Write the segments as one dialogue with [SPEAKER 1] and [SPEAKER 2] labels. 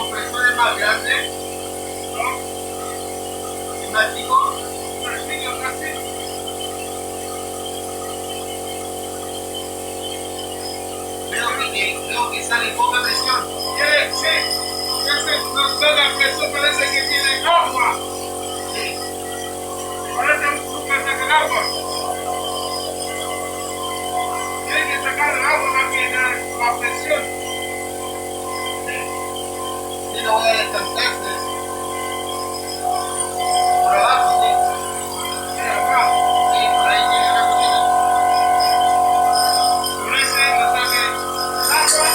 [SPEAKER 1] compresores más grandes,
[SPEAKER 2] ¿no?
[SPEAKER 1] y más chicos.
[SPEAKER 2] Más chico casi.
[SPEAKER 1] Veo que sale poca presión.
[SPEAKER 2] Sí, ese no toda presión parece que tiene agua.
[SPEAKER 1] Sí,
[SPEAKER 2] Parece un azúcar saca el agua. Tiene que sacar el agua para que la presión.
[SPEAKER 1] sí, lo voy a descansar. Por abajo, sí.
[SPEAKER 2] Mira acá.
[SPEAKER 1] Sí, por ahí tiene una cosita.
[SPEAKER 2] Por ese le saque el agua.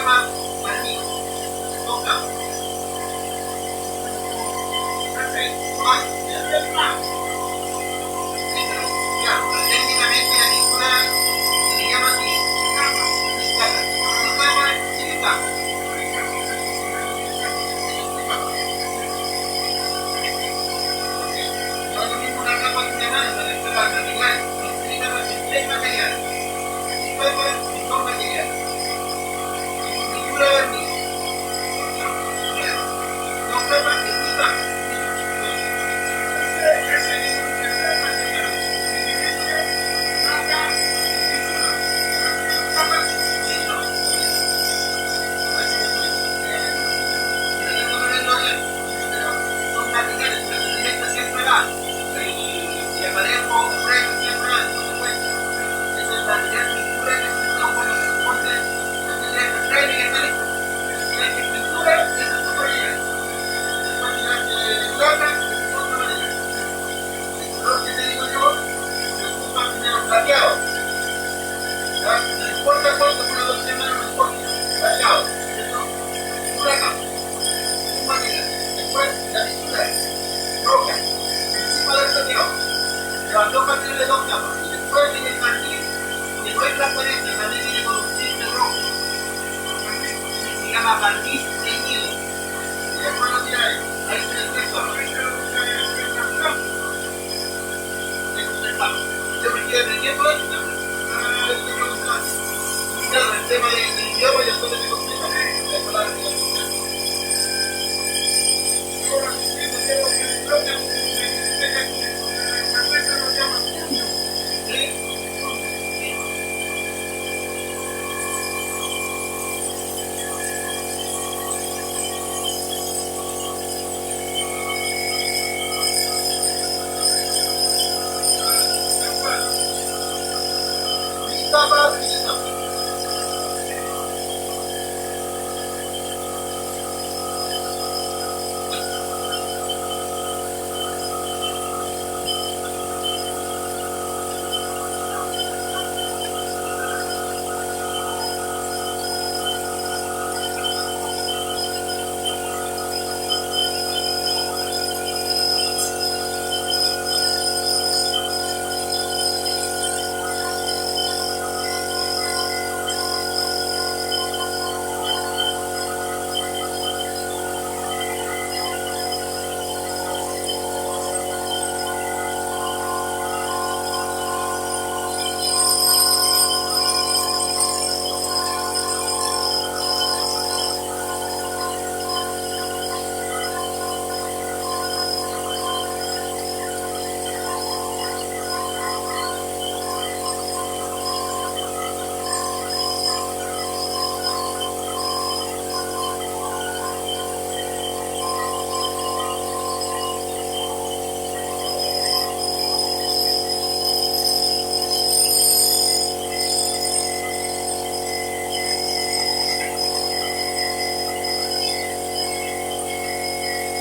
[SPEAKER 1] llama barniz. Dos capas. Ah, ya. Sí, pero claro, pero técnicamente la pintura se le llama así. Capa. Dos capas y capa. No es lo mismo una capa que una mano, la capa material. Tiene capas en tres materiales. Y capas en dos materiales. Pintura barniz. Dos capas y una capa. Son materiales, pero el elemento siempre va. Y el manejo previo siempre va, no se cuenta. Es el material pintura que se está bueno, que se pone el previo que está listo. La pintura es el material. El material de plata es otro material. El color que te digo yo se ocupa primero plateado. ¿Ya? No importa cuánto por los 2 semanas, no importa. Plateado. ¿Cierto? Una capa. Un material. Después la pintura roja. Encima del plateado. Llevan dos materiales de dos capas. Y después viene el barniz, que no es transparente, también viene con un tinte rojo. Se llama barniz teñido. Y después lo tira ahí. Ahí tiene tres capas. Yo me estoy aprendiendo esto también. Claro, el tema del idioma yo solo me complica. La palabra que yo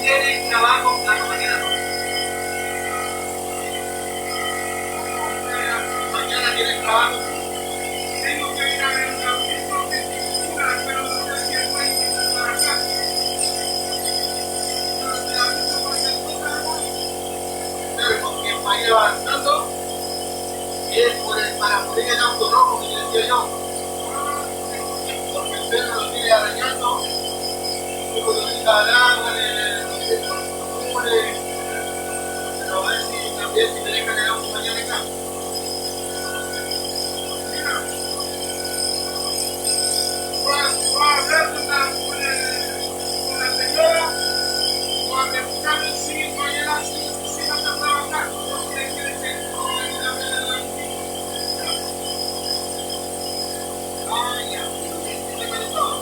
[SPEAKER 1] tiene trabajo hasta mañana no. Mañana tienes trabajo.
[SPEAKER 2] Tengo que ir a ver un autismo de pintura, pero no sé si el país está trabajando. Pero te aviso cualquier cosa, ¿no?
[SPEAKER 1] Pero con quien va a ir avanzando es para poder el auto rojo que te decía yo. Porque el perro lo sigue arañando, luego lo tira al agua, lo cubre, pero a ver si también si me dejan el auto mañana acá.
[SPEAKER 2] Mira, voy a hablar con la señora, voy a preguntarle si mañana si va a estar trabajando, porque quiere que no le diga a ver el autismo.
[SPEAKER 1] Ah, ya, déjame de todo.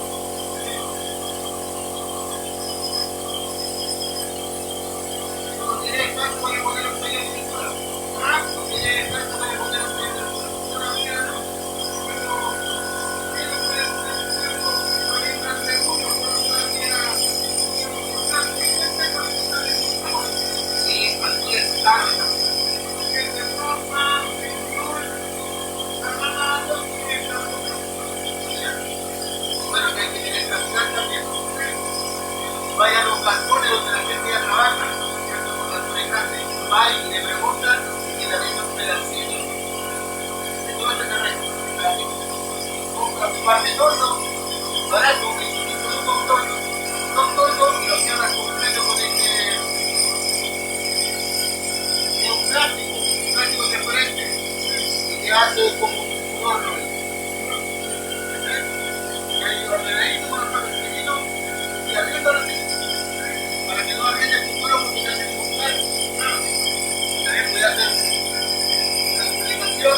[SPEAKER 1] va y le pregunta y le vende un pedacito de todo ese terreno. Compra un par de toldos, barato, 25 lucas un toldo, dos toldos y lo cierra completo con es un plástico transparente y que hace como un horno. Y ahí ordenadito con los papeles pequeñitos y abriendo así para que no arriesgue el futuro porque te hacen comprar. También puede hacer una comunicación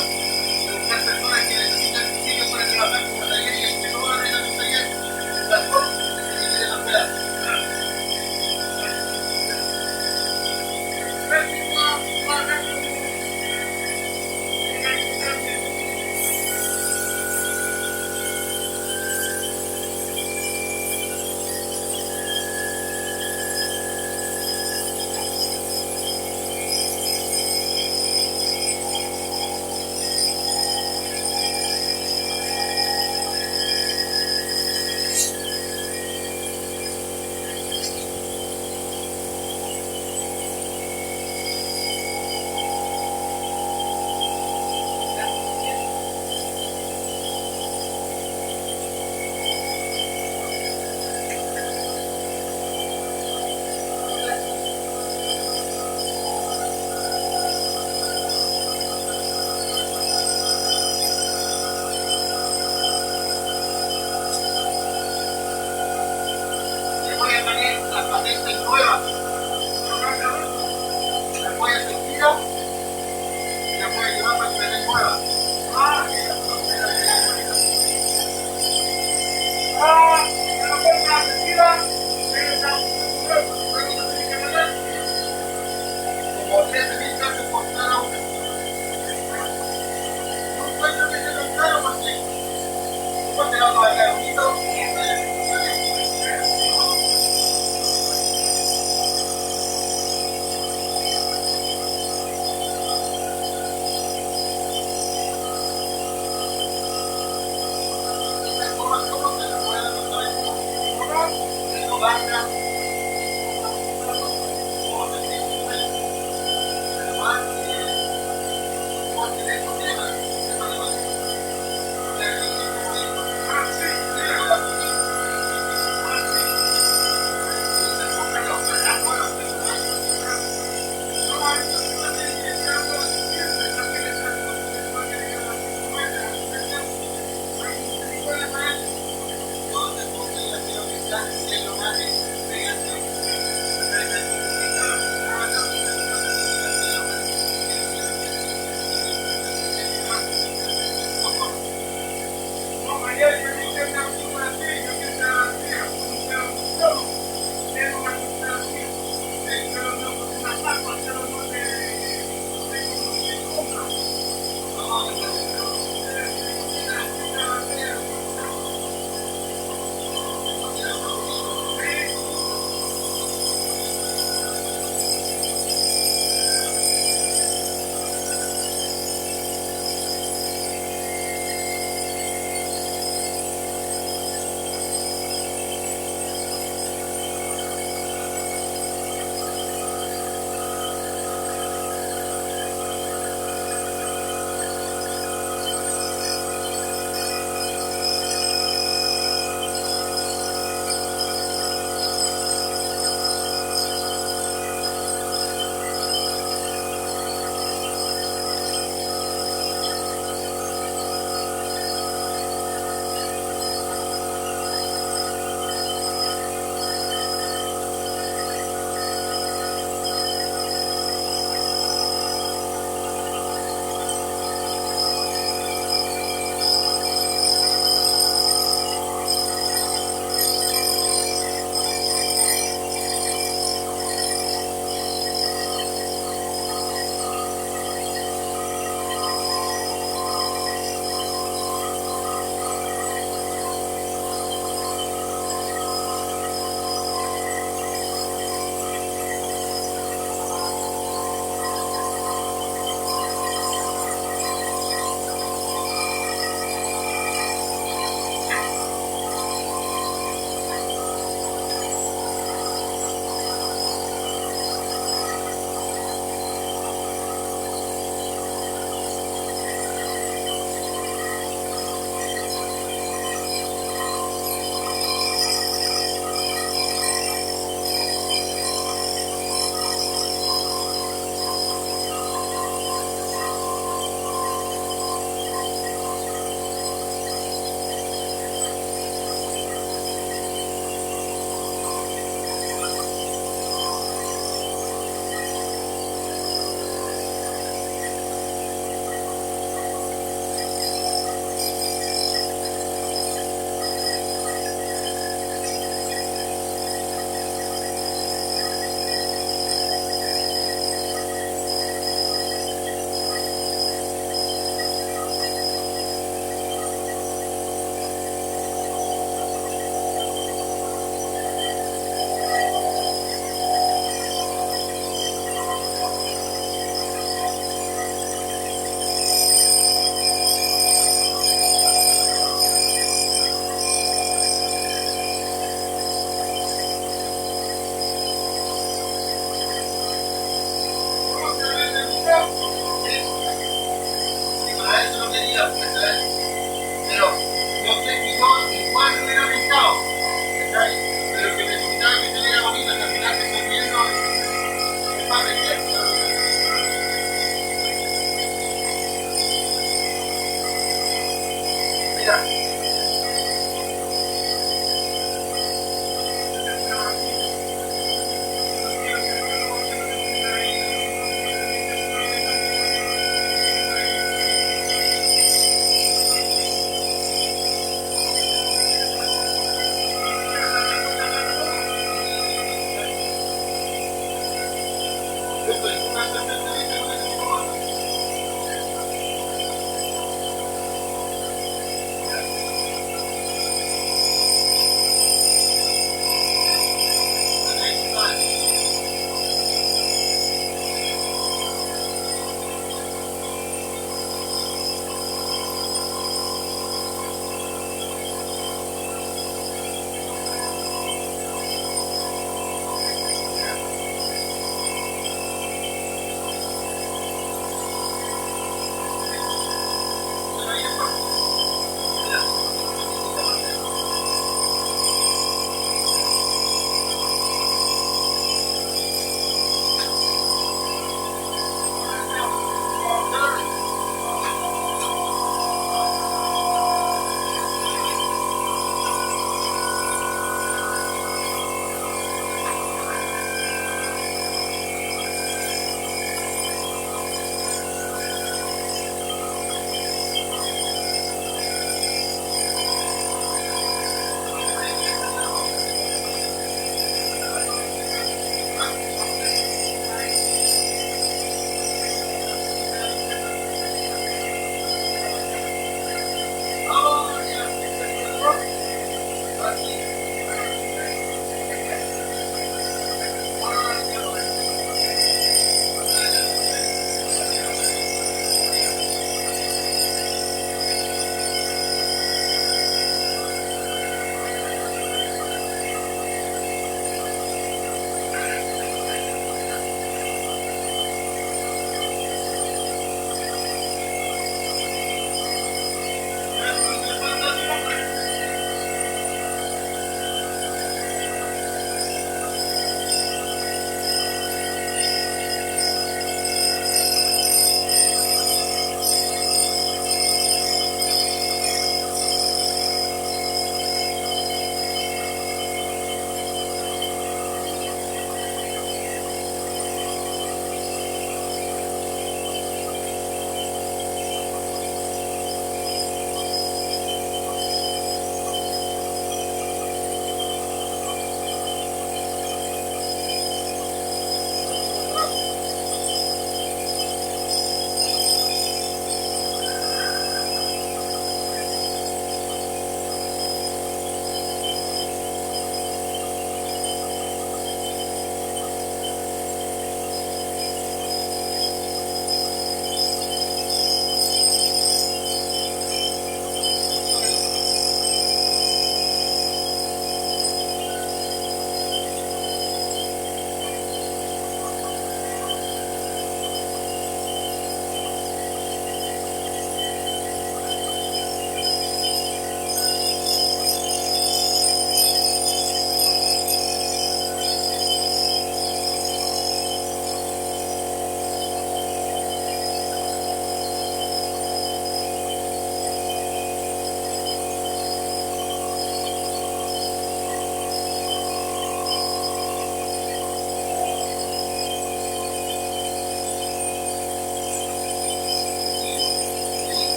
[SPEAKER 1] y buscar personas que necesitan sitios para trabajar como taller y que no van a un taller en balcón que se quieren ampliar. Le voy a poner la patente nueva, la voy a sentir y la voy a llevar para que me den nueva. Como 13.000 pesos por cada una. No encuentro que sea tan caro porque después te lo va a quedar bonito y ¿cómo se le puede anotar esto? No gasta, ¿cómo se dice? Además, porque de estos temas,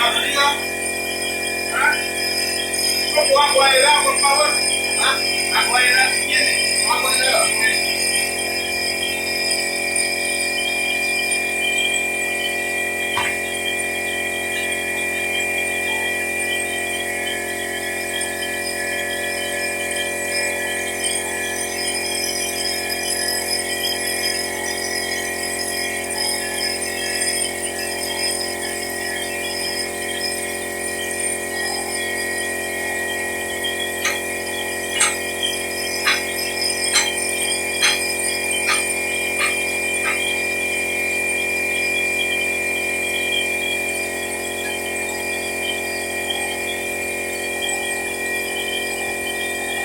[SPEAKER 2] ¿Ah? ¿Cómo hago a el agua para